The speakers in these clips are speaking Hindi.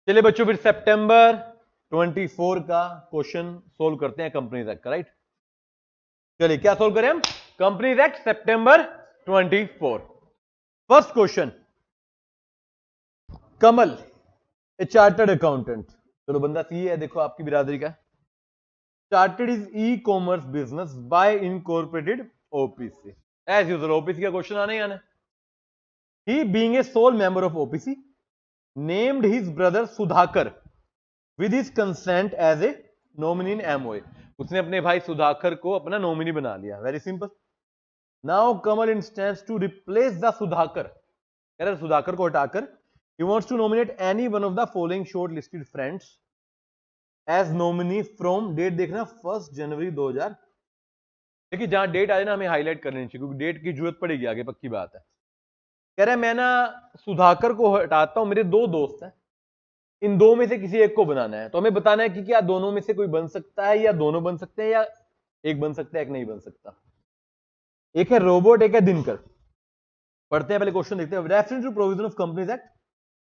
चलिए बच्चों फिर सितंबर 24 का क्वेश्चन सोल्व करते हैं कंपनीज एक्ट का, राइट। चलिए क्या सोल्व करें हम, कंपनीज एक्ट सितंबर 24। First question, Kamal a chartered accountant, चलो बंदा सी है, देखो आपकी बिरादरी का, chartered is e commerce business by incorporated OPC. As usual OPC का क्वेश्चन आने ही आना। He being a sole member of OPC named his brother Sudhakar with his consent as a nominee in MOA. उसने अपने भाई सुधाकर को अपना नॉमिनी बना लिया, very simple. Now Kamal intends to replace the Sudhakar, कह रहे सुधाकर को हटाकर he wants to nominate any one of the following short listed friends as nominee from, date देखना 1 जनवरी 2000। देखिए जहां डेट आए ना हमें हाईलाइट कर लेनी चाहिए क्योंकि डेट की जरूरत पड़ेगी आगे, पक्की बात है। कह रहे मैं ना सुधाकर को हटाता हूं, मेरे दो दोस्त हैं, इन दो में से किसी एक को बनाना है, तो हमें बताना है कि क्या दोनों में से कोई बन सकता है या दोनों बन सकते हैं या एक बन सकता है एक नहीं बन सकता। एक है रोबोट, एक है दिनकर। पढ़ते हैं पहले क्वेश्चन देखते हैं। Reference to provision of companies act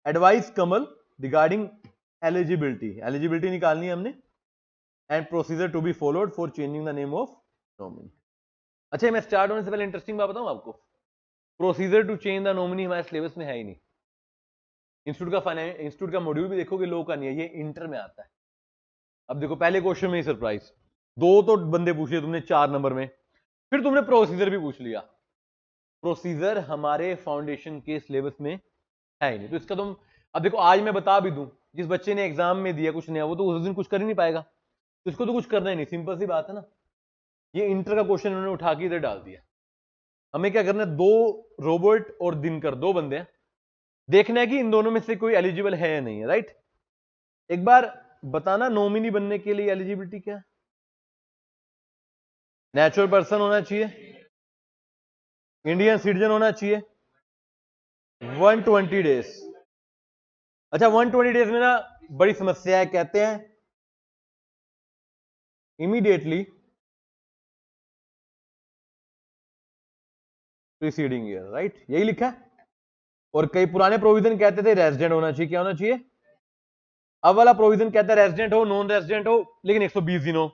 advice Kamal regarding eligibility, eligibility निकालनी है हमने, and procedure to be followed for changing the name of nominee. अच्छा मैं स्टार्ट होने से पहले इंटरेस्टिंग बात बताऊं आपको, procedure to change the nominee हमारे सिलेबस में है ही नहीं। इंस्टीट्यूट का मॉड्यूल भी देखोगे लो का नहीं है, ये इंटर में आता है। अब देखो पहले क्वेश्चन में ही सरप्राइज, दो तो बंदे पूछ लिए तुमने 4 नंबर में, फिर तुमने प्रोसीजर भी पूछ लिया। प्रोसीजर हमारे फाउंडेशन के सिलेबस में है ही नहीं, तो इसका तुम, अब देखो आज मैं बता भी दूं, जिस बच्चे ने एग्जाम में दिया कुछ नया वो तो उस दिन कुछ कर ही नहीं पाएगा, तो इसको तो कुछ करना ही नहीं, सिंपल सी बात है ना। ये इंटर का क्वेश्चन उन्होंने उठा के इधर डाल दिया। हमें क्या करना है, दो रोबोट और दिनकर दो बंदे हैं, देखना है कि इन दोनों में से कोई एलिजिबल है या नहीं है, राइट। एक बार बताना नॉमिनी बनने के लिए एलिजिबिलिटी क्या है। नेचुरल पर्सन होना चाहिए, इंडियन सिटीजन होना चाहिए, 120 डेज। अच्छा 120 डेज में ना बड़ी समस्या है, कहते हैं इमीडिएटली प्रीसीडिंग ईयर, राइट, यही लिखा है। और कई पुराने प्रोविजन कहते थे रेजिडेंट होना चाहिए, क्या होना चाहिए। अब वाला प्रोविजन कहता है रेजिडेंट हो, नॉन रेजिडेंट हो, लेकिन 120 दिन हो।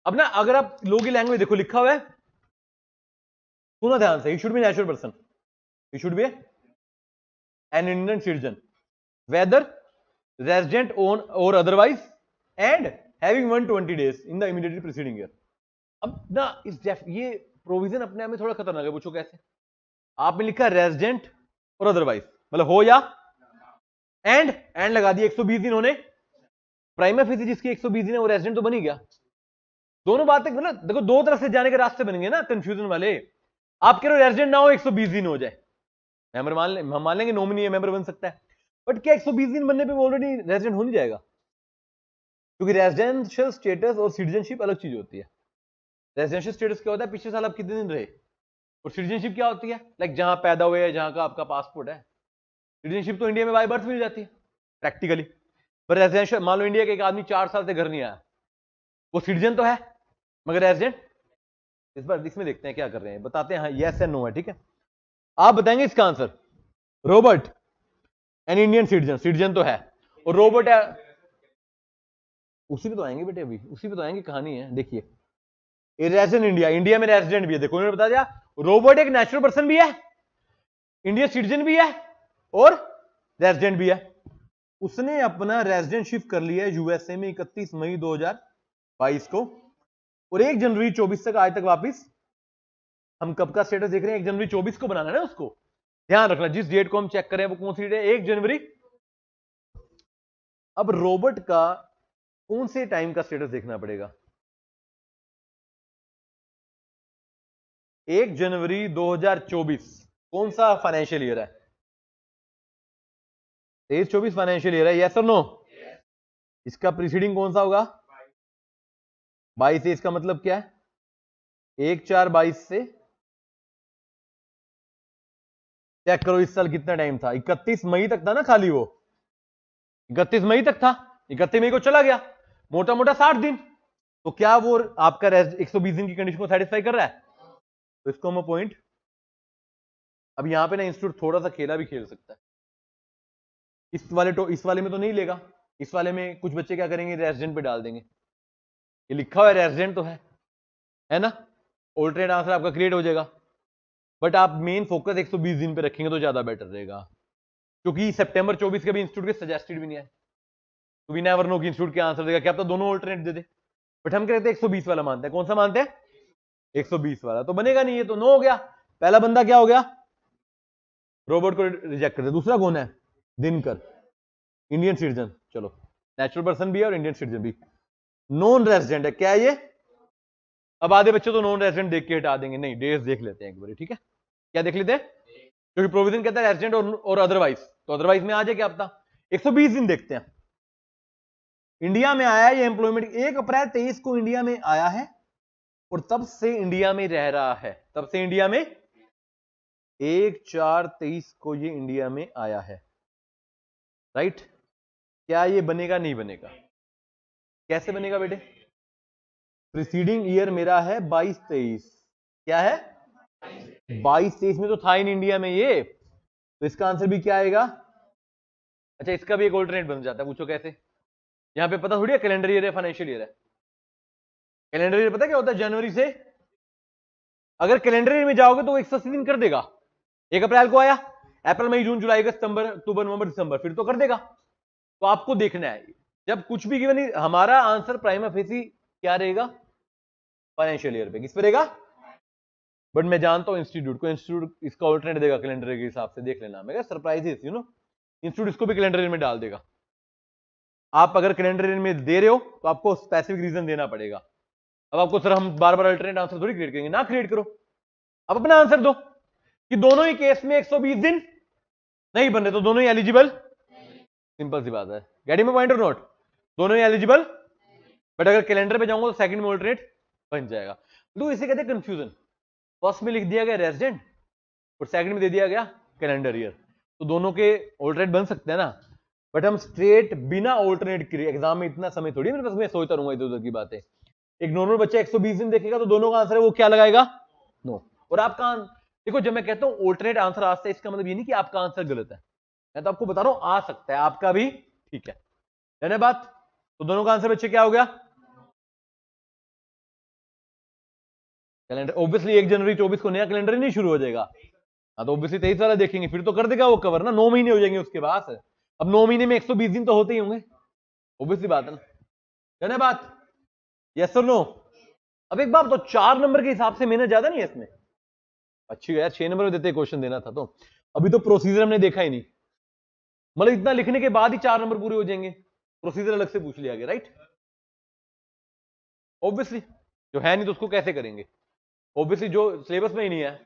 अब ना अगर आप लोग की लैंग्वेज देखो लिखा हुआ है, सुनो ध्यान से, he should be natural person, he should be an Indian citizen whether resident own और otherwise and having 120 days in the immediately preceding year. अब ना ये प्रोविजन अपने आप में थोड़ा खतरनाक है, पूछो कैसे। आपने लिखा रेजिडेंट और अदरवाइज, मतलब हो या एंड लगा दिया, 120 दिन होने, प्राइमा फेसी जिसकी 120 दिन है वो रेजिडेंट तो बन ही गया। दोनों बातें मतलब देखो दो तरफ से जाने के रास्ते बनेंगे ना कंफ्यूजन वाले। आप कह रहे हो रेजिडेंट ना हो 120 दिन हो जाए, मेंबर हम मान लेंगे नॉमिनी है, मेंबर बन सकता है, बट क्या 120 दिन बनने पे वो ऑलरेडी रेजिडेंट हो नहीं जाएगा, क्योंकि रेजिडेंशियल स्टेटस और सिटीजनशिप अलग चीज होती है। रेजिडेंशियल स्टेटस क्या होता है, पिछले साल आप कितने दिन रहे, और सिटीजनशिप क्या होती है, लाइक जहां पैदा हुए हैं, जहां का आपका पासपोर्ट है। सिटीजनशिप तो इंडिया में बाय बर्थ मिल जाती है प्रैक्टिकली, पर रेजिडेंशियल मान लो इंडिया के एक आदमी 4 साल से घर नहीं आया, वो सिटीजन तो है मगर रेजिडेंट। इस बार इसमें देखते हैं क्या कर रहे हैं, बताते हैं हाँ यस एंड नो है, ठीक है। आप बताएंगे इसका answer, robot N Indian citizen, citizen तो है, और रोबोट है, उसी पे तो आएंगे बेटे, अभी उसी पे तो आएंगे, कहानी है देखिए। रेजिडेंट इंडिया, इंडिया में रेजिडेंट भी है, देखो उन्होंने बता दिया रोबोट एक नेचुरल पर्सन भी है, इंडियन सिटीजन भी है और रेजिडेंट भी है। उसने अपना रेजिडेंट शिफ्ट कर लिया है यूएसए में 31 मई 2022 को, और 1 जनवरी 24 तक आज तक वापिस। हम कब का स्टेटस देख रहे हैं, 1 जनवरी 24 को बनाना है ना उसको, ध्यान रखना जिस डेट को हम चेक करें वो कौन सी डेट है, 1 जनवरी। अब रोबोट का कौन से टाइम का स्टेटस देखना पड़ेगा, 1 जनवरी 2024 कौन सा फाइनेंशियल ईयर है, 23-24 फाइनेंशियल ईयर है, यस और नो। इसका प्रीसीडिंग कौन सा होगा, 22 से, इसका मतलब क्या है 1/4/22 से चेक करो इस साल कितना टाइम था, 31 मई तक था ना खाली, वो 31 मई तक था, 31 मई को चला गया, मोटा मोटा 60 दिन। तो क्या वो आपका 120 दिन की कंडीशन को सेटिस्फाई कर रहा है, तो इसको हम पॉइंट। अब यहां पे ना इंस्टीट्यूट थोड़ा सा खेला भी खेल सकता है, इस वाले में तो नहीं लेगा, इस वाले में कुछ बच्चे क्या करेंगे, रेजिडेंट पे डाल देंगे, ये लिखा हुआ है रेजिडेंट तो है ना, ऑल्टरनेट आंसर आपका क्रिएट हो जाएगा। बट आप मेन फोकस 120 दिन पे रखेंगे तो ज्यादा बेटर रहेगा, क्योंकि सितंबर 24 के भी इंस्टीट्यूट के सजेस्टेड भी नहीं है, तो वी नेवर नो कि इंस्टीट्यूट क्या आंसर देगा, क्या पता दोनों ऑल्टरनेट दे दे। बट हम कहते हैं 120 वाला मानते हैं। कौन सा मानते हैं? 120 वाला। तो बनेगा नहीं, ये तो नो हो गया। पहला बंदा क्या हो गया, रोबोट को रिजेक्ट कर दिया। दूसरा कौन है? Dinkar, Indian citizen. चलो नेचुरल पर्सन भी है और इंडियन सिटीजन भी। नॉन रेजिडेंट है, क्या है ये? अब आधे बच्चे तो नॉन रेजिडेंट देख के हटा देंगे, नहीं डेज देख लेते हैं एक बार, ठीक है? क्या देख लेते हैं? क्योंकि प्रोविजन कहता है रेजिडेंट और अदरवाइज, तो अदरवाइज में आ जाए क्या पता। 120 दिन देखते हैं। इंडिया में आया ये एम्प्लॉयमेंट 1 अप्रैल 23 को इंडिया में आया है और तब से इंडिया में रह रहा है। तब से इंडिया में 1/4/23 को ये इंडिया में आया है, राइट? क्या ये बनेगा? नहीं बनेगा। कैसे बनेगा बेटे? प्रीसीडिंग ईयर मेरा है 22-23। क्या है? 22-23 में तो था इन इंडिया में ये, तो इसका आंसर भी क्या आएगा? अच्छा, इसका भी एक ऑल्टरनेट बन जाता है। पूछो कैसे? यहां पे पता थोड़ी है कैलेंडर ईयर है फाइनेंशियल ईयर है। कैलेंडर ईयर पता क्या होता है? जनवरी से अगर कैलेंडर ईयर में जाओगे तो वो 180 दिन कर देगा। 1 अप्रैल को आया, अप्रैल मई जून जुलाई अगस्त सितंबर अक्टूबर नवंबर दिसंबर, फिर तो कर देगा। तो आपको देखना है जब कुछ भी गिवन, हमारा आंसर प्राइमा फेसी क्या रहेगा? फाइनेंशियल ईयर पे। किस पे रहेगा? बट मैं जानता हूं इंस्टीट्यूट को, इंस्टीट्यूट इसका ऑल्टरनेट देगा कैलेंडर के हिसाब से, देख लेना। मैं सरप्राइजेस इंस्टीट्यूट इसको भी कैलेंडर ईयर में डाल देगा। आप अगर कैलेंडर ईयर में दे रहे हो तो आपको स्पेसिफिक रीजन देना पड़ेगा। अब आपको सर हम बार बार अल्टरनेट आंसर थोड़ी क्रिएट करेंगे, ना क्रिएट करो, अब अपना आंसर दो कि दोनों ही केस में 120 दिन नहीं बन रहे तो दोनों ही एलिजिबल। सिंपल सी बात है। गेटिंग माय पॉइंट और नोट? दोनों ही एलिजिबल, बट अगर कैलेंडर पे जाऊंगा तो सेकंड में ऑल्टरनेट बन जाएगा। तो इसे कहते हैं कंफ्यूजन। फर्स्ट में लिख दिया गया रेजिडेंट और सेकंड में दे दिया गया कैलेंडर ईयर, तो दोनों के ऑल्टरनेट बन सकते हैं ना। बट हम स्ट्रेट बिना ऑल्टरनेट किए, एग्जाम में इतना समय थोड़ी मेरे पास, मैं सोचता रहूंगा इधर उधर की बातें। एक नॉर्मल बच्चा 120 दिन देखेगा तो दोनों का आंसर है वो क्या लगाएगा? नो। और आपका देखो, जब मैं कहता हूं ऑल्टरनेट आंसर आ सकता है, इसका मतलब ये नहीं कि आपका आंसर गलत है, मैं तो आपको बता रहा हूं आ सकता है आपका भी ठीक है। धन्यवाद। तो दोनों का आंसर बच्चे क्या हो गया? कैलेंडर ऑब्वियसली 1 जनवरी 24 को नया कैलेंडर नहीं शुरू हो जाएगा। हाँ, तो ऑब्वियसली 23 वाला देखेंगे, फिर तो कर देगा वो कवर ना। 9 महीने हो जाएंगे उसके बाद। अब 9 महीने में 120 दिन तो होते ही होंगे, ऑब्वियसली बात है ना। धन्यवाद। यस और नो? अब एक बात तो 4 नंबर के हिसाब से मेहनत ज्यादा नहीं है इसमें? अच्छी है यार, 6 नंबर में देते क्वेश्चन देना था। तो अभी तो प्रोसीजर हमने देखा ही नहीं, मतलब इतना लिखने के बाद ही 4 नंबर पूरे हो जाएंगे, प्रोसीजर अलग से पूछ लिया गया, राइट? ऑब्वियसली जो है नहीं तो उसको कैसे करेंगे? ऑब्वियसली जो सिलेबस में ही नहीं है।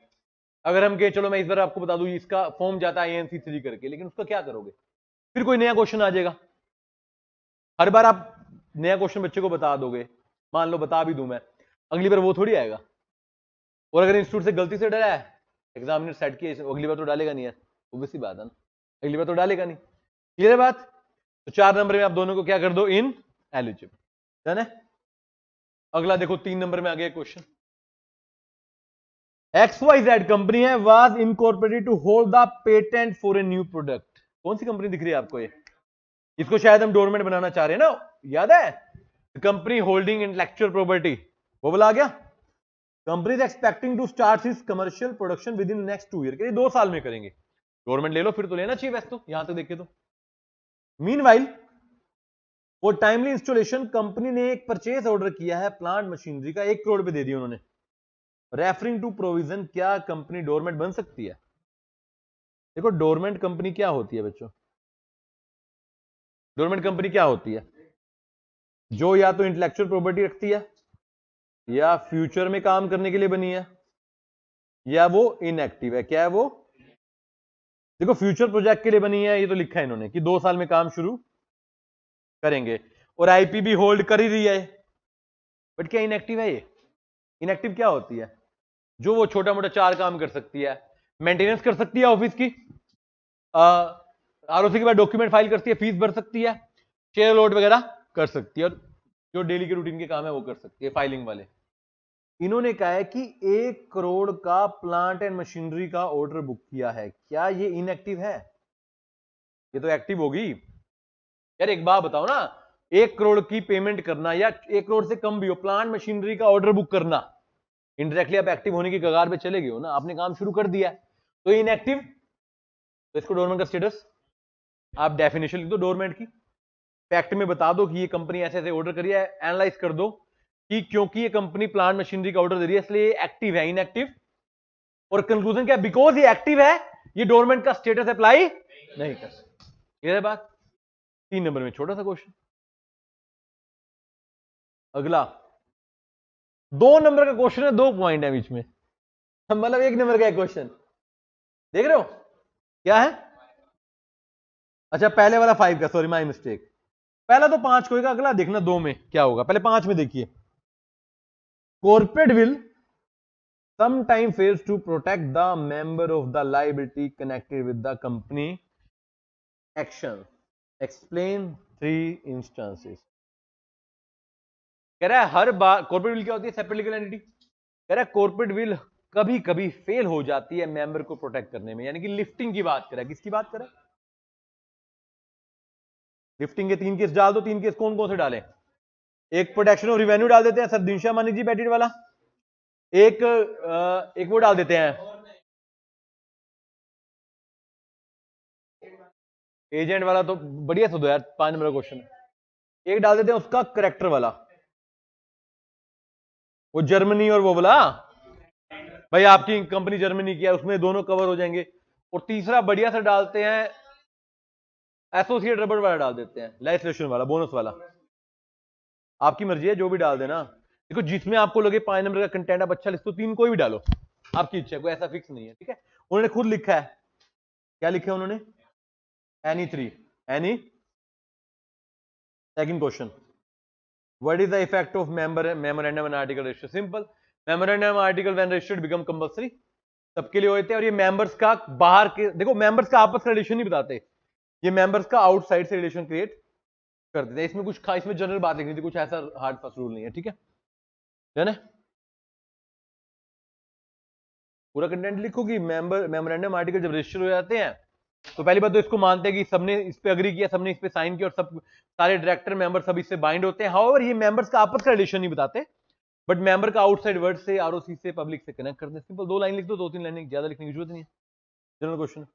अगर हम कहे चलो मैं इस बार आपको बता दूं इसका फॉर्म जाता है INC 3 करके, लेकिन उसका क्या करोगे? फिर कोई नया क्वेश्चन आ जाएगा, हर बार आप नया क्वेश्चन बच्चे को बता दोगे, मान लो बता भी दूं मैं, अगली बार वो थोड़ी आएगा। और अगर इंस्टीट्यूट से गलती से डरा है, एग्जामिनर सेट किया, अगली बार तो डालेगा नहीं यार, ऑब्वियसली बात है ना, अगली बार तो डालेगा नहीं। क्लियर है बात? तो 4 नंबर में आप दोनों को क्या कर दो? In eligible. डन है? अगला देखो 3 नंबर में आ गया क्वेश्चन। XYZ कंपनी है was incorporated to hold the patent for a new product. कौन सी कंपनी दिख रही है आपको? ये इसको शायद हम डोरमेट बनाना चाह रहे हैं ना, याद है? कंपनी होल्डिंग इंटेलेक्चुअल प्रॉपर्टी, वो बोला आ गया। Company is expecting to start his commercial production within next 2 year, 2 साल में करेंगे। गवर्नमेंट ले लो, फिर तो लेना चाहिए वैसे तो, यहां तक देखे तो। मीनवाइल वो टाइमली इंस्टॉलेशन, कंपनी ने एक परचेज ऑर्डर किया है प्लांट मशीनरी का, 1 करोड़ पे दे दिया उन्होंने। रेफरिंग टू प्रोविजन, क्या कंपनी डोरमेंट बन सकती है? देखो डोरमेंट कंपनी क्या होती है बच्चों? डोरमेंट कंपनी क्या होती है? जो या तो इंटेलेक्चुअल प्रॉपर्टी रखती है, या फ्यूचर में काम करने के लिए बनी है, या वो इनएक्टिव है। क्या है वो? देखो फ्यूचर प्रोजेक्ट के लिए बनी है, ये तो लिखा है इन्होंने कि 2 साल में काम शुरू करेंगे, और आईपी भी होल्ड कर ही रही है। बट क्या इनएक्टिव है ये? इनएक्टिव क्या होती है? जो वो छोटा मोटा 4 काम कर सकती है, मेंटेनेंस कर सकती है ऑफिस की, आरओसी के बाद डॉक्यूमेंट फाइल करती है, फीस भर सकती है, शेयर लोड वगैरह कर सकती है, और जो डेली के रूटीन के काम है वो कर सकती है, फाइलिंग वाले। इन्होंने कहा है कि 1 करोड़ का प्लांट एंड मशीनरी का ऑर्डर बुक किया है, क्या ये इनएक्टिव है? ये तो एक्टिव होगी। यार एक बात बताओ ना, 1 करोड़ की पेमेंट करना या 1 करोड़ से कम भी हो, प्लांट मशीनरी का ऑर्डर बुक करना, इनडायरेक्टली आप एक्टिव होने की कगार पे चले गए हो ना, आपने काम शुरू कर दिया है, तो इनएक्टिव, तो इसको डोरमेंट का स्टेटस आप डेफिनेशन लिख दो डोरमेंट की, फैक्ट में बता दो कि ये कंपनी ऐसे ऐसे ऑर्डर करी है, एनालाइज कर दो कि क्योंकि ये कंपनी प्लांट मशीनरी का ऑर्डर दे रही है इसलिए एक्टिव है इनएक्टिव, और कंक्लूजन क्या, बिकॉज ये एक्टिव है ये डोरमेंट का स्टेटस अप्लाई नहीं कर सकता। ये है बात। 3 नंबर में छोटा सा क्वेश्चन। अगला 2 नंबर का क्वेश्चन है, 2 पॉइंट है बीच में, मतलब 1 नंबर का क्वेश्चन, देख रहे हो क्या है? अच्छा पहले वाला 5 का, सॉरी माय मिस्टेक, पहला तो 5 को, अगला देखना 2 में क्या होगा। पहले 5 में देखिए, corporate will sometime fails to protect the member of the liability connected with the company action. Explain 3 instances. कह रहा है हर बार कॉर्पोरेट विल क्या होती है, सेपरेट लीगल एंटिटी, कह रहा है कॉर्पोरेट विल कभी कभी फेल हो जाती है मेंबर को प्रोटेक्ट करने में, यानी कि लिफ्टिंग की बात करें, किसकी बात करें, लिफ्टिंग के 3 केस डाल दो, 3 केस कौन कौन से डालें, एक प्रोटेक्शन ऑफ रिवेन्यू डाल देते हैं सर दिनशा मानी जी बैटेड वाला, एक वो डाल देते हैं एजेंट वाला, तो बढ़िया था यार 5 नंबर क्वेश्चन, एक डाल देते हैं उसका करेक्टर वाला, वो जर्मनी और वो वाला, भाई आपकी कंपनी जर्मनी की है उसमें दोनों कवर हो जाएंगे, और तीसरा बढ़िया से डालते हैं एसोसिएट रबड़ वाला डाल देते हैं, लेजिस्लेशन वाला, बोनस वाला, आपकी मर्जी है जो भी डाल देना, देखो जिसमें आपको लगे 5 नंबर का कंटेंट आप अच्छा लिखते हो, 3 कोई भी डालो, आपकी इच्छा है, कोई ऐसा फिक्स नहीं है, ठीक है। उन्होंने खुद लिखा है, क्या लिखा है उन्होंने, any 3, any. Second question, what is the effect of memorandum and article register, simple, memorandum article when registered become compulsory, सबके लिए होते हैं, और ये मेंबर्स का बाहर के, देखो मेंबर्स का आपस का रिलेशन नहीं बताते, ये मेंबर्स का आउटसाइड से रिलेशन क्रिएट कर देते हैं, इसमें कुछ इसमें जनरल बात लिखनी थी, कुछ ऐसा हार्ड फास्ट रूल नहीं है, ठीक है ना। पूरा कंटेंट लिखो कि मेमोरेंडम आर्टिकल जब रजिस्टर हो जाते हैं तो पहली बात तो इसको मानते हैं कि सबने इस पे अग्री किया, सबने इस पे साइन किया, और सब सारे डायरेक्टर मेंबर सब इससे बाइंड होते हैं। हाउएवर ये मेंबर्स का आपस का रिलेशन नहीं बताते, बट मेंबर का आउटसाइड वर्ड से, आरओसी से, पब्लिक से कनेक्ट करते हैं। सिंपल 2 लाइन लिख दो, 2-3 लाइन, ज्यादा लिखने की जरूरत नहीं है। General question,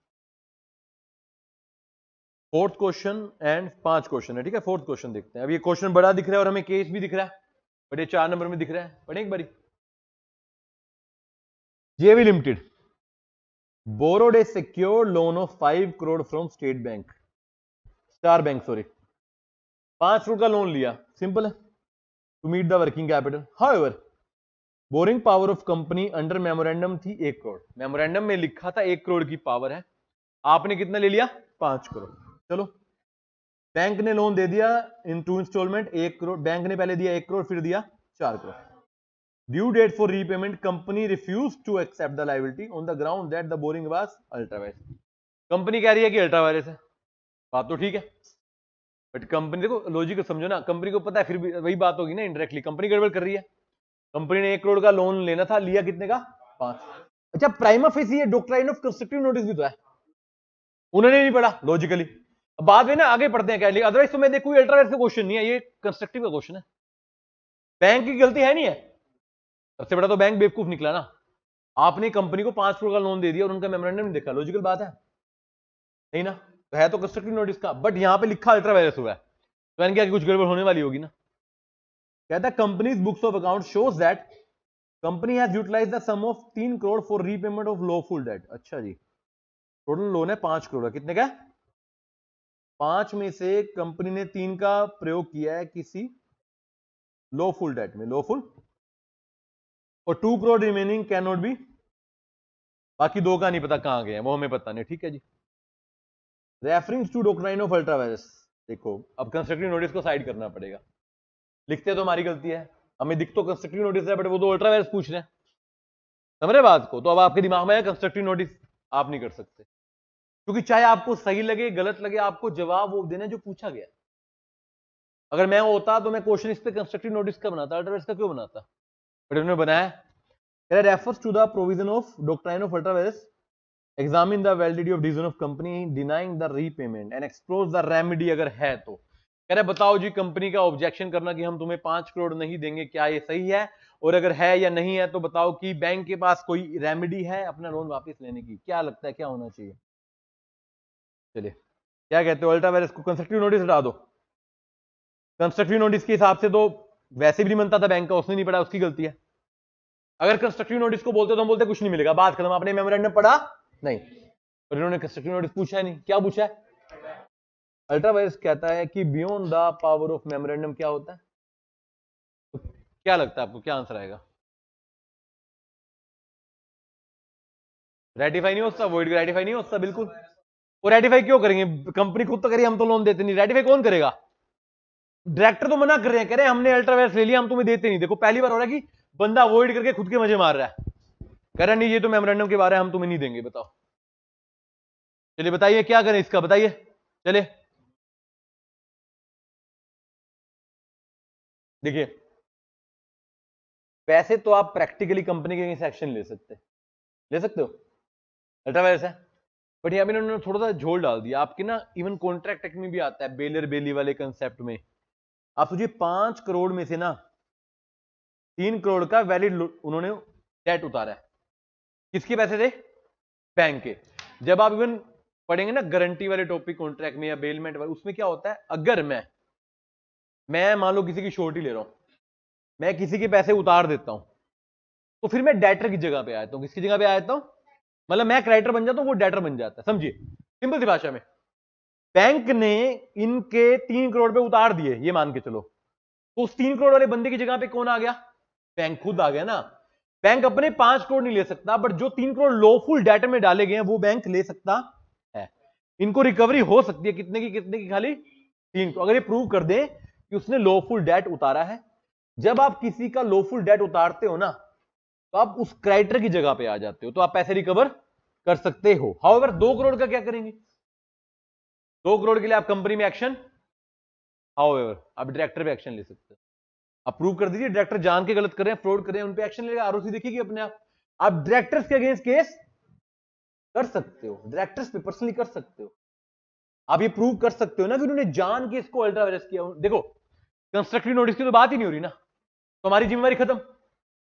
4th question and 5 question है, ठीक है। 4th क्वेश्चन देखते हैं। अब ये क्वेश्चन बड़ा दिख रहा है और हमें केस भी दिख रहा है, बट ये 4 नंबर में दिख रहा है, पढ़े एक बारी। JV limited borrowed a secured loan of 5 crore from state bank, star bank sorry, 5 crore का लोन लिया, सिंपल है, to meet the working capital. However borrowing power of company under memorandum थी 1 करोड़, मेमोरेंडम में लिखा था 1 करोड़ की पावर है, आपने कितना ले लिया 5 करोड़। चलो बैंक ने लोन दे दिया इन 2 इंस्टॉलमेंट, 1 करोड़, बैंक ने पहले दिया 1 करोड़, फिर दिया 4 crore. Due date for repayment, company refuse to accept the liability on the ground that the borrowing was ultra vires. Company कह रही है कि अल्ट्रावायरस है, बात तो ठीक है, बट कंपनी, देखो लॉजिक समझो ना, कंपनी को पता है, फिर भी वही बात होगी ना, इनडायरेक्टली कंपनी गड़बड़ कर रही है। कंपनी ने 1 करोड़ का लोन लेना था, लिया कितने का 5। अच्छा prima facie doctrine of constructive notice भी तो है, उन्होंने नहीं पढ़ा लॉजिकली, बाद में ना आगे पढ़ते हैं क्या, अदरवाइज तो मैं देखूँ अल्ट्रावायरस का क्वेश्चन नहीं है, ये कंस्ट्रक्टिव का क्वेश्चन है, बैंक की गलती है नहीं है, सबसे बड़ा तो बैंक बेवकूफ निकला ना, आपने कंपनी को 5 करोड़ का लोन दे दिया और उनका मेमोरेंडम नहीं देखा, लॉजिकल बात है नहीं ना, तो है तो कंस्ट्रक्टिव नोटिस का, बट यहां पे लिखा अल्ट्रावायरस हुआ है, तो मैंने क्या कुछ गड़बड़ होने वाली होगी ना। कहता है companies books of account shows that company has utilized the sum of 3 crore for repayment of lawful debt. अच्छा जी, टोटल लोन है 5 करोड़, कितने का, 5 में से कंपनी ने 3 का प्रयोग किया है किसी लॉफुल डेट में, लॉफुल, और 2 crore remaining can not be, बाकी 2 का नहीं पता कहां गए हैं, वो हमें पता नहीं, ठीक है जी। Referring to doctrine of ultra vires, देखो अब कंस्ट्रक्टिव नोटिस को साइड करना पड़ेगा, लिखते तो हमारी गलती है, हमें दिख तो कंस्ट्रक्टिव नोटिस है, बट वो तो अल्ट्रावायरस पूछ रहे हैं, समझ रहे बात को, तो अब आपके दिमाग में है कंस्ट्रक्टिव नोटिस आप नहीं कर सकते, क्योंकि चाहे आपको सही लगे गलत लगे, आपको जवाब वो देना जो पूछा गया। अगर मैं होता तो मैं क्वेश्चन इस पे कंस्ट्रक्टिव नोटिस का बनाता, अल्ट्रावायरस का क्यों बनाता, बट उन्होंने बनाया। Refers to the provision of doctrine of ultra vires, examine the validity of decision of company denying the repayment and explores the remedy, अगर है तो कह रहे बताओ जी कंपनी का ऑब्जेक्शन करना कि हम तुम्हें 5 करोड़ नहीं देंगे, क्या ये सही है, और अगर है या नहीं है तो बताओ कि बैंक के पास कोई रेमेडी है अपना लोन वापस लेने की, क्या लगता है क्या होना चाहिए? चलिए क्या कहते हो, अल्ट्रा वायरस को कंस्ट्रक्टिव नोटिस हटा दो। कंस्ट्रक्टिव नोटिस के हिसाब से तो वैसे भी नहीं बनता था बैंक का, उसने नहीं पढ़ा, उसकी गलती है। अगर कंस्ट्रक्टिव नोटिस को बोलते तो हम बोलते कुछ नहीं मिलेगा, बात खत्म, आपने मेमोरेंडम पढ़ा नहीं, और इन्होंने कंस्ट्रक्टिव नोटिस पूछा नहीं, क्या पूछा है? अल्ट्रा वायरस कहता है कि beyond the power of memorandum क्या होता है, तो क्या लगता है आपको क्या आंसर आएगा? रेटिफाई नहीं होता, वॉइड रेटिफाई नहीं होता बिल्कुल। वो रेटिफाई क्यों करेंगे, कंपनी खुद तो करिए, हम तो लोन देते नहीं, रेटिफाई कौन करेगा? डायरेक्टर तो मना कर रहे हैं, कह रहे हैं हमने अल्ट्रा वायरस ले लिया, हम तुम्हें देते नहीं। देखो पहली बार हो रहा है कि बंदा अवॉइड करके खुद के मजे मार रहा है, कह रहा नहीं ये तो मेमोरेंडम के बारे में हम तुम्हें नहीं देंगे, बताओ। चलिए बताइए क्या करें इसका, बताइए। चलिए देखिए, पैसे तो आप प्रैक्टिकली कंपनी के अगेंस्ट एक्शन ले सकते हो, अल्ट्रा वायरस है, बट यहाँ पे इन्होंने थोड़ा सा झोल डाल दिया आपके ना, इवन कॉन्ट्रैक्ट एक्ट में भी आता है, बेलर बेली वाले कंसेप्ट में। आप सोचिए 5 करोड़ में से ना 3 करोड़ का वैलिड उन्होंने डेट उतारा है, किसके पैसे थे? बैंक के। जब आप इवन पढ़ेंगे ना गारंटी वाले टॉपिक कॉन्ट्रैक्ट में या बेलमेंट वाले, उसमें क्या होता है, अगर मैं मान लो किसी की श्योरिटी ले रहा हूं, मैं किसी के पैसे उतार देता हूं, तो फिर मैं डेटर की जगह पे आता हूं, किसकी जगह पे आ जाता हूं, मतलब मैं क्रेडिटर बन जाता हूं, वो डेटर बन जाता है, समझिए सिंपल सी भाषा में। बैंक ने इनके 3 करोड़ पे उतार दिए, ये मान के चलो, तो उस 3 करोड़ वाले बंदे की जगह पे कौन आ गया? बैंक खुद आ गया ना। बैंक अपने 5 करोड़ नहीं ले सकता, बट जो 3 करोड़ लॉफुल डेटर में डाले गए हैं वो बैंक ले सकता है। इनको रिकवरी हो सकती है कितने की? खाली 3 करोड़, अगर ये प्रूव कर दे कि उसने लॉफुल डेट उतारा है। जब आप किसी का लॉफुल डेट उतारते हो ना, तो आप उस क्रेडिटर की जगह पे आ जाते हो, तो आप पैसे रिकवर कर सकते हो। हाउएवर 2 करोड़ का क्या करेंगे? 2 करोड़ के लिए आप कंपनी में एक्शन, हाउएवर आप डायरेक्टर पे एक्शन ले सकते हो। आप प्रूव कर दीजिए डायरेक्टर जान के गलत कर रहे हैं, फ्रॉड कर रहे हैं, उन पे एक्शन लेगा, आरओसी देखिएगी अपने आप डायरेक्टर्स के अगेंस्ट केस कर सकते हो, डायरेक्टर्स पे पर्सनली कर सकते हो, आप ये प्रूव कर सकते हो ना कि उन्होंने जान के इसको अल्ट्रा वायरस किया। देखो कंस्ट्रक्टिव नोटिस की तो बात ही नहीं हो रही ना, तो हमारी जिम्मेवारी खत्म।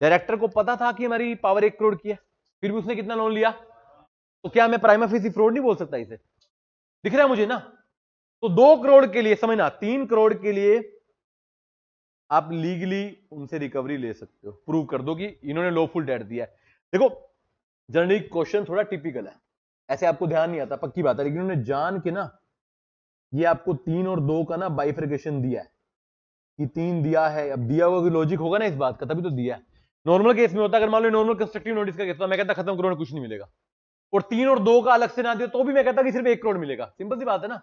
डायरेक्टर को पता था कि हमारी पावर 1 करोड़ की है, फिर भी उसने कितना लोन लिया, तो क्या मैं प्राइमा फेसी फ्रॉड नहीं बोल सकता इसे? दिख रहा है मुझे ना। तो 2 करोड़ के लिए समझना, 3 करोड़ के लिए आप लीगली उनसे रिकवरी ले सकते हो, प्रूव कर दो कि इन्होंने लॉफुल डेट दिया है। देखो जनरली क्वेश्चन थोड़ा टिपिकल है, ऐसे आपको ध्यान नहीं आता, पक्की बात है, लेकिन उन्होंने जान के ना ये आपको 3 और 2 का ना बाइफर्केशन दिया है कि 3 दिया है, अब दिया हुआ लॉजिक होगा ना इस बात का, तभी तो दिया है। नॉर्मल केस में होता, अगर मान लो नॉर्मल कंस्ट्रक्टिव नोटिस का केस था, मैं कहता खत्म करो कुछ नहीं मिलेगा, और 3 और 2 का अलग से ना दिया तो भी मैं कहता कि सिर्फ 1 करोड़ मिलेगा, सिंपल सी बात है ना।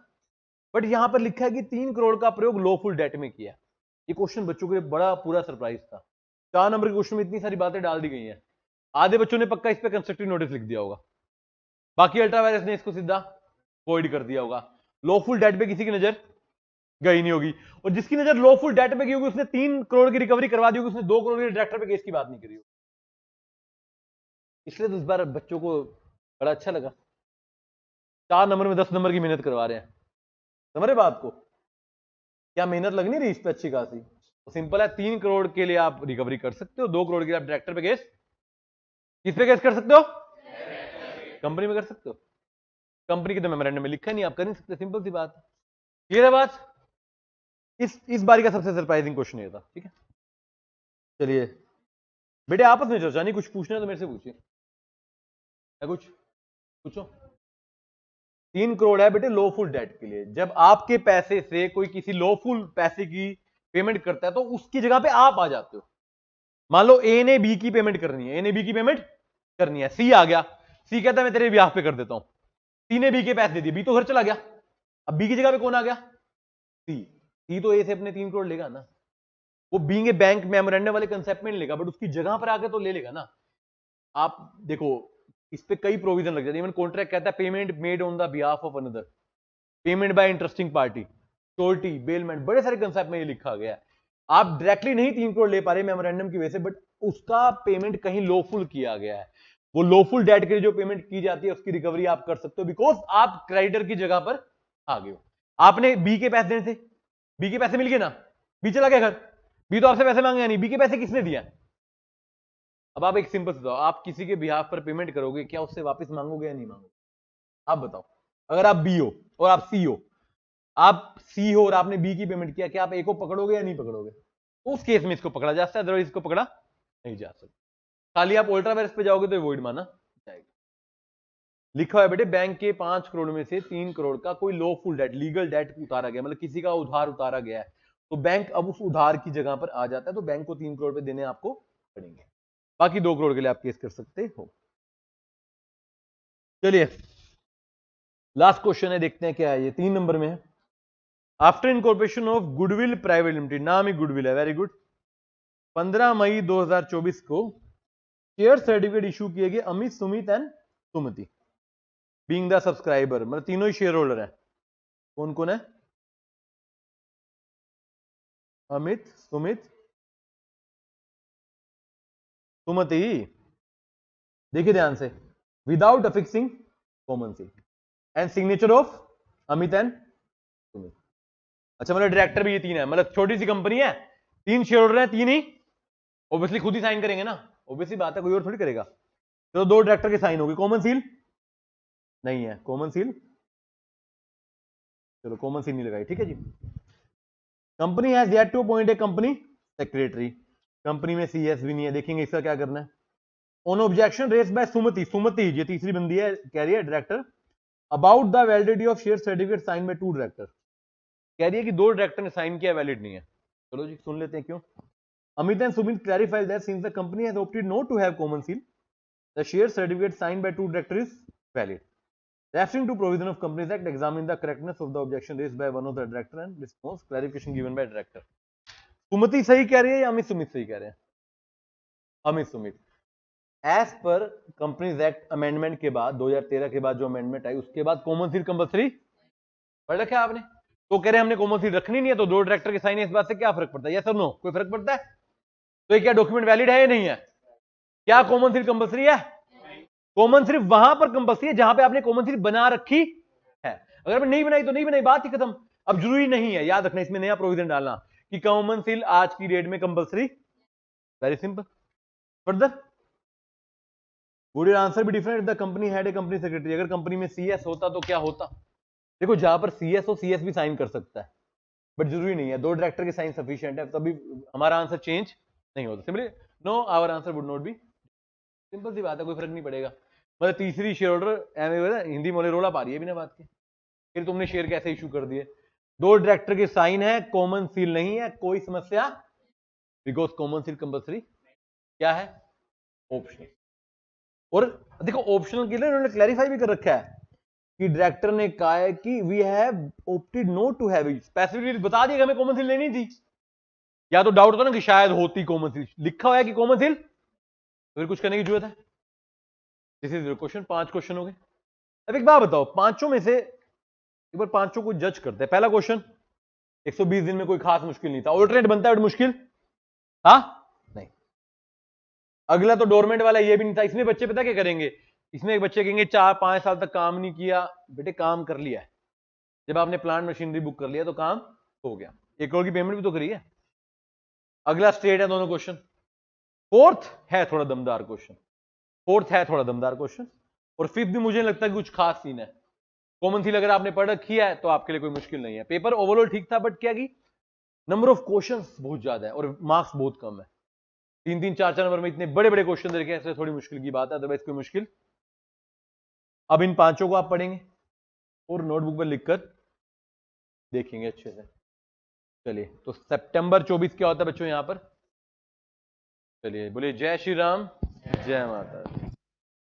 बट यहां पर लिखा है कि 3 करोड़ का प्रयोग लॉफुल डेट में किया। ये क्वेश्चन बच्चों के लिए बड़ा पूरा सरप्राइज था, 4 नंबर के क्वेश्चन में इतनी सारी बातें डाल दी गई हैं, आधे बच्चों ने पक्का इस पे कंस्ट्रक्टिव नोटिस लिख दिया होगा, बाकी अल्ट्रा वायरस ने इसको सीधा वॉइड कर दिया होगा। लॉफुल डेट पे किसी की नजर गई नहीं होगी, और जिसकी नजर लॉफुल डेट पे गई होगी उसने 3 करोड़ की रिकवरी करवा दी होगी, उसने 2 करोड़ के डायरेक्टर पे केस की बात नहीं करी होगी। इसलिए तो इस बार बच्चों को बड़ा अच्छा लगा, 4 नंबर में 10 नंबर की मेहनत करवा रहे हैं, समझ रहे बात को? क्या मेहनत लग नहीं रही इस पे अच्छी खासी? तो सिंपल है, 3 करोड़ के लिए आप रिकवरी कर सकते हो, 2 करोड़ के लिए आप डायरेक्टर पे केस, किस पे केस कर सकते हो? कंपनी में कर सकते हो, कंपनी के तो मेमोरेंडम में लिखा नहीं, आप कर नहीं सकते, सिंपल सी बात। क्लियर है बात? इस बारी का सबसे सरप्राइजिंग क्वेश्चन ये था, ठीक है। चलिए बेटे आपस में चर्चा नहीं, कुछ पूछना है तो मेरे से पूछिए, कुछ पूछो। 3 करोड़ है बेटे लॉफुल डेट के लिए, जब आपके पैसे से कोई किसी लॉफुल पैसे की पेमेंट करता है तो उसकी जगह पे आप आ जाते हो। मान लो ए ने बी की पेमेंट करनी है, ए ने बी की पेमेंट करनी है, सी आ गया, सी कहता है मैं तेरे ब्याह पे कर देता हूं, सी ने बी के पैसे दे दिए, बी तो घर चला गया, अब बी की जगह पे कौन आ गया? सी तो ए से अपने 3 करोड़ लेगा ना, वो बीइंग ए बैंक मेमोरेंडम वाले कंसेप्ट में नहीं लेगा, बट उसकी जगह पर आके तो ले लेगा ना। आप देखो इस पे कई प्रोविजन लग जाते हैं, इवन कॉन्ट्रैक्ट कहता है payment made on the behalf of another, payment by interesting party, surety, bailment, बड़े सारे कंसेप्ट में ये लिखा गया है। आप डायरेक्टली नहीं 3 करोड़ ले पा रहे मेमोरेंडम की वजह से, बट उसका पेमेंट कहीं लॉफुल किया गया है, वो लॉफुल डेट के लिए जो पेमेंट की जाती है उसकी रिकवरी आप कर सकते हो, बिकॉज आप क्रेडिटर की जगह पर आ गए हो। आपने बी के पैसे देने थे, बी के पैसे मिल गए ना, बी चला गया घर, बी तो आपसे पैसे मांगे नहीं, बी के पैसे किसने दिया? अब आप एक सिंपल बताओ, आप किसी के बिहाफ पर पेमेंट करोगे, क्या उससे वापस मांगोगे या नहीं मांगोगे? आप बताओ, अगर आप बी हो और आप सी हो, आप सी हो और आपने बी की पेमेंट किया, क्या आप ए को पकड़ोगे या नहीं पकड़ोगे? उस केस में इसको पकड़ा जा सकता है, अदरवाइज इसको पकड़ा नहीं जा सकता। खाली आप अल्ट्रा वायरस पे जाओगे तो वॉइड माना जाएगा। लिखा है बेटे, बैंक के 5 करोड़ में से 3 करोड़ का कोई लॉफुल डेट, लीगल डेट उतारा गया, मतलब किसी का उधार उतारा गया है, तो बैंक अब उस उधार की जगह पर आ जाता है, तो बैंक को 3 करोड़ पे देने आपको पड़ेंगे, बाकी 2 करोड़ के लिए आप केस कर सकते हो। चलिए लास्ट क्वेश्चन है, देखते हैं क्या है ये, 3 नंबर में है। After incorporation of goodwill private limited, नाम ही गुडविल है, वेरी गुड, 15 मई 2024 को शेयर सर्टिफिकेट इशू किए गए Amit, Sumit and Sumati being the subscriber, मतलब तीनों ही शेयर होल्डर है। कौन कौन है? अमित, सुमित, सुमति। देखिए ध्यान से, without affixing common seal and signature of Amit and Sumit. अच्छा, मतलब डायरेक्टर भी ये 3 है, मतलब छोटी सी कंपनी है, 3 शेयर होल्डर है, 3 ही ऑब्वियसली खुद ही साइन करेंगे ना, ऑब्वियसली बात है, कोई और थोड़ी करेगा। तो 2 डायरेक्टर के साइन होगी, कॉमन सील नहीं है, कॉमन सील, चलो कॉमन सील नहीं लगाई, ठीक है जी। Company has yet to appoint a company secretary, company में सीएस भी नहीं है, देखेंगे इसका क्या करना है। On objection raised by Sumati, Sumati ये तीसरी बंदी है, कह रही है director, about the validity of share certificate sign by 2 director, कह रही है कि 2 डायरेक्टर ने साइन किया, वैलिड नहीं है। चलो जी सुन लेते हैं क्यों। Amit and Sumit clarified that since the company has opted not to have common seal, the share certificate signed by 2 director is valid. Referring to provision of Companies Act, examine the correctness of the objection raised by one of the director and response clarification given by director. सुमति सही कह रही है या अमित सुमित सही कह रहे हैं? अमित सुमित। एज पर कंपनीज एक्ट अमेंडमेंट के बाद 2013 के बाद जो अमेंडमेंट आई, उसके बाद कॉमन सील कंपल्सरी पढ़ रखा है आपने, तो कह रहे हैं हमने कॉमन सील रखनी नहीं है, तो 2 डायरेक्टर के साइन है, इस बात से क्या फर्क पड़ता है? यस और नो, कोई फर्क पड़ता है? तो ये क्या डॉक्यूमेंट वैलिड है या नहीं है? क्या कॉमन सील कंपल्सरी है? कॉमन सिर्फ वहां पर कंपल्सरी है जहां पे आपने कॉमन सील बना रखी है, अगर आपने नहीं बनाई तो नहीं बनाई, बात ही खत्म। अब जरूरी नहीं है, याद रखना, इसमें नया प्रोविजन डालना कि कॉमन सील आज की डेट में compulsory, very simple. Further would your answer be different if the company had a company secretary, अगर कंपनी में सीएस होता तो क्या होता? देखो जहां पर सीएस हो, सीएस भी साइन कर सकता है, बट जरूरी नहीं है, 2 डायरेक्टर के साइन सफिशिएंट है, तभी हमारा आंसर चेंज नहीं होता। Simply no, our answer would not be, simple सी बात है, कोई फर्क नहीं पड़ेगा। मतलब तीसरी शेयर होल्डर हिंदी मोले रोला पा रही है बिना बात के, फिर तुमने शेयर कैसे इशू कर दिए? 2 डायरेक्टर के साइन है, कॉमन सील नहीं है, कोई समस्या, बिकॉज कॉमन सील कंपल्सरी क्या है? ऑप्शनल। और देखो ऑप्शनल के लिए उन्होंने क्लैरिफाई भी कर रखा है कि डायरेक्टर ने कहा है कि we have opted not to have, specifically बता दिया हमें कॉमन सील लेनी थी, या तो डाउट होता ना कि शायद होती कॉमन सील, लिखा हुआ है कि कॉमन सील, तो फिर कुछ करने की जरूरत है। दिस इज क्वेश्चन, 5 क्वेश्चन हो गए। अब एक बात बताओ, पांचों में से एक बार पांचों को जज करते हैं। पहला क्वेश्चन 120 दिन में कोई खास मुश्किल नहीं था, ऑल्टरनेट बनता है बट मुश्किल था नहीं। अगला तो डोरमेंट वाला ये भी नहीं था, इसमें बच्चे पता क्या करेंगे, इसमें एक बच्चे कहेंगे 4-5 साल तक काम नहीं किया, बेटे काम कर लिया है, जब आपने प्लांट मशीनरी बुक कर लिया तो काम हो गया, 1 करोड़ की पेमेंट भी तो करी है। अगला स्ट्रेट है दोनों क्वेश्चन। फोर्थ है थोड़ा दमदार क्वेश्चन, और फिफ्थ भी मुझे लगता है कि कुछ खास सीन है। कॉमन सील अगर आपने पढ़ रखी है तो आपके लिए कोई मुश्किल नहीं है। पेपर ओवरऑल ठीक था, बट क्या की नंबर ऑफ क्वेश्चंस बहुत ज्यादा है और मार्क्स बहुत कम है। 3-3, 4-4 नंबर में इतने बड़े बड़े क्वेश्चन देखे, ऐसे थोड़ी मुश्किल की बात है, अदरवाइज कोई मुश्किल। अब इन 5 को आप पढ़ेंगे और नोटबुक पर लिखकर देखेंगे अच्छे से। चलिए, तो सितंबर 24 क्या होता है बच्चों यहां पर? चलिए बोलिए जय श्री राम, जय माता।